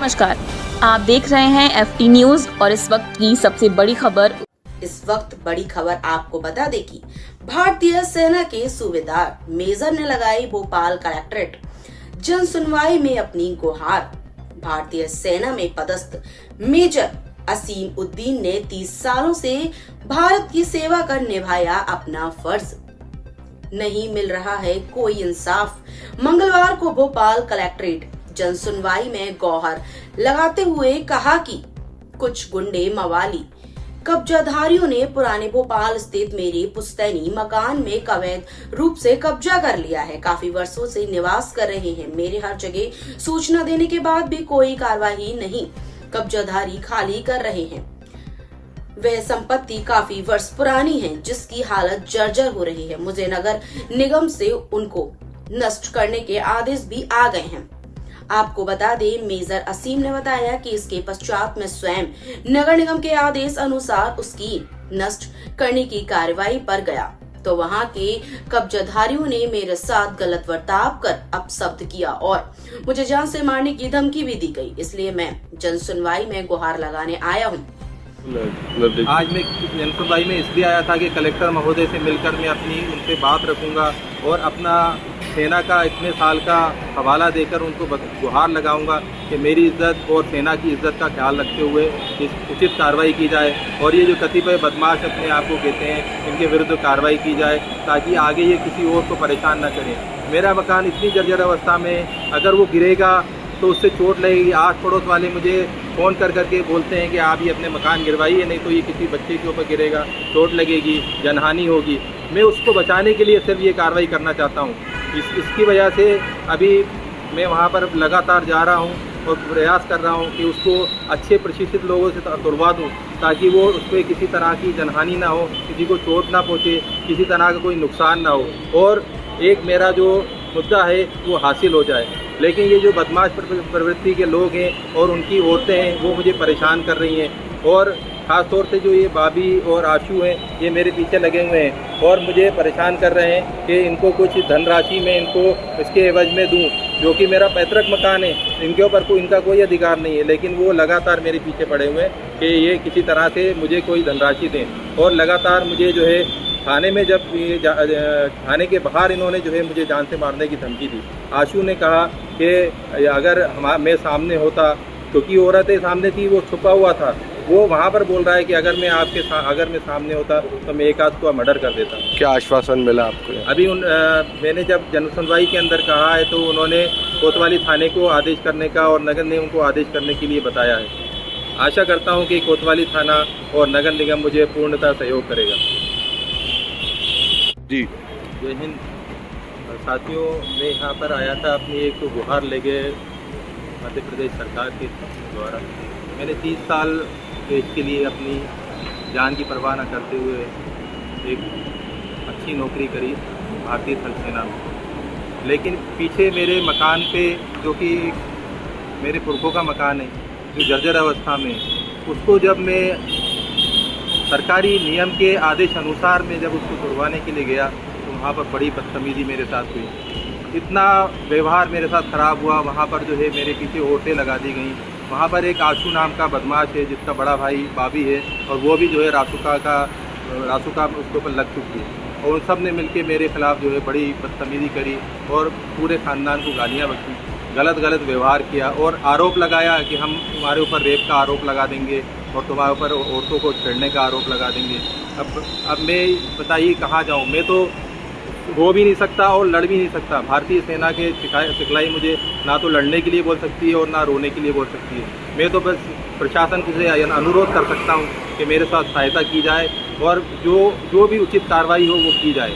नमस्कार, आप देख रहे हैं FT न्यूज और इस वक्त की सबसे बड़ी खबर। इस वक्त बड़ी खबर आपको बता दें कि भारतीय सेना के सूबेदार मेजर ने लगाई भोपाल कलेक्ट्रेट जन सुनवाई में अपनी गुहार। भारतीय सेना में पदस्थ मेजर असीम उद्दीन ने 30 सालों से भारत की सेवा कर निभाया अपना फर्ज। नहीं मिल रहा है कोई इंसाफ। मंगलवार को भोपाल कलेक्ट्रेट जन सुनवाई में गौहर लगाते हुए कहा कि कुछ गुंडे मवाली कब्जाधारियों ने पुराने भोपाल स्थित मेरे पुश्तैनी मकान में अवैध रूप से कब्जा कर लिया है। काफी वर्षों से निवास कर रहे हैं। मेरे हर जगह सूचना देने के बाद भी कोई कार्रवाई नहीं। कब्जाधारी खाली कर रहे हैं। वह संपत्ति काफी वर्ष पुरानी है जिसकी हालत जर्जर हो रही है। मुझे नगर निगम से उनको नष्ट करने के आदेश भी आ गए हैं। आपको बता दें, मेजर असीम ने बताया कि इसके पश्चात मैं स्वयं नगर निगम के आदेश अनुसार उसकी नष्ट करने की कार्रवाई पर गया तो वहां के कब्जाधारियों ने मेरे साथ गलत बर्ताव कर अपशब्द किया और मुझे जान से मारने की धमकी भी दी गई। इसलिए मैं जन सुनवाई में गुहार लगाने आया हूं। आज मैं जन सुनवाई में इसलिए आया था कि कलेक्टर महोदय से मिलकर मैं अपनी उनसे बात रखूंगा और अपना सेना का इतने साल का हवाला देकर उनको गुहार लगाऊंगा कि मेरी इज्जत और सेना की इज्जत का ख्याल रखते हुए इस उचित कार्रवाई की जाए और ये जो कतिपय बदमाश अपने आप को कहते हैं इनके विरुद्ध कार्रवाई की जाए ताकि आगे ये किसी और को परेशान न करें। मेरा मकान इतनी जर्जर अवस्था में अगर वो गिरेगा तो उससे चोट लगेगी। आस पड़ोस वाले मुझे फ़ोन कर करके बोलते हैं कि आप ये अपने मकान गिरवाइए, नहीं तो ये किसी बच्चे के ऊपर गिरेगा, चोट लगेगी, जनहानि होगी। मैं उसको बचाने के लिए सिर्फ ये कार्रवाई करना चाहता हूँ। इसकी वजह से अभी मैं वहाँ पर लगातार जा रहा हूँ और प्रयास कर रहा हूँ कि उसको अच्छे प्रशिक्षित लोगों से तुड़वा दूँ ताकि वो उस पर किसी तरह की जनहानि ना हो, किसी को चोट ना पहुँचे, किसी तरह का कोई नुकसान ना हो और एक मेरा जो मुद्दा है वो हासिल हो जाए। लेकिन ये जो बदमाश प्रवृत्ति के लोग हैं और उनकी औरतें हैं वो मुझे परेशान कर रही हैं और ख़ास तौर से जो ये बाबी और आशू हैं ये मेरे पीछे लगे हुए हैं और मुझे परेशान कर रहे हैं कि इनको कुछ धनराशि मैं इनको इसके एवज में दूं, जो कि मेरा पैतृक मकान है। इनके ऊपर इनका कोई अधिकार नहीं है, लेकिन वो लगातार मेरे पीछे पड़े हुए हैं कि ये किसी तरह से मुझे कोई धनराशि दें और लगातार मुझे जो है थाने में जब थाने के बाहर इन्होंने जो है मुझे जान से मारने की धमकी दी। आशू ने कहा कि अगर मैं सामने होता, क्योंकि औरतें सामने थी, वो छुपा हुआ था, वो वहाँ पर बोल रहा है कि अगर मैं सामने होता तो मैं एक आध को मर्डर कर देता। क्या आश्वासन मिला आपको? अभी मैंने जब जन सुनवाई के अंदर कहा है तो उन्होंने कोतवाली थाने को आदेश करने का और नगर निगम को आदेश करने के लिए बताया है। आशा करता हूँ कि कोतवाली थाना और नगर निगम मुझे पूर्णतः सहयोग करेगा। जी जय हिंद साथियों, मैं यहाँ पर आया था अपनी एक गुहार लेके मध्य प्रदेश सरकार के द्वारा। मैंने 30 साल देश के लिए अपनी जान की परवाह न करते हुए एक अच्छी नौकरी करी भारतीय थल सेना में। लेकिन पीछे मेरे मकान पे, जो कि मेरे पुरखों का मकान है जो जर्जर अवस्था में, उसको जब मैं सरकारी नियम के आदेश अनुसार में जब उसको तुड़वाने के लिए गया तो वहाँ पर बड़ी बदतमीजी मेरे साथ हुई। इतना व्यवहार मेरे साथ ख़राब हुआ। वहाँ पर जो है मेरे पीछे औरतें लगा दी गई। वहाँ पर एक आशू नाम का बदमाश है जिसका बड़ा भाई बाबी है और वो भी जो है रासुका उसके ऊपर लग चुकी है और उन सब ने मिलके मेरे ख़िलाफ़ जो है बड़ी बदतमीजी करी और पूरे ख़ानदान को गालियाँ बकी, गलत व्यवहार किया और आरोप लगाया कि हम तुम्हारे ऊपर रेप का आरोप लगा देंगे और तुम्हारे ऊपर औरतों को छेड़ने का आरोप लगा देंगे। अब मैं बताइए कहाँ जाऊँ? मैं तो रो भी नहीं सकता और लड़ भी नहीं सकता। भारतीय सेना के सिखलाई मुझे ना तो लड़ने के लिए बोल सकती है और ना रोने के लिए बोल सकती है। मैं तो बस प्रशासन से अनुरोध कर सकता हूँ कि मेरे साथ सहायता की जाए और जो भी उचित कार्रवाई हो वो की जाए।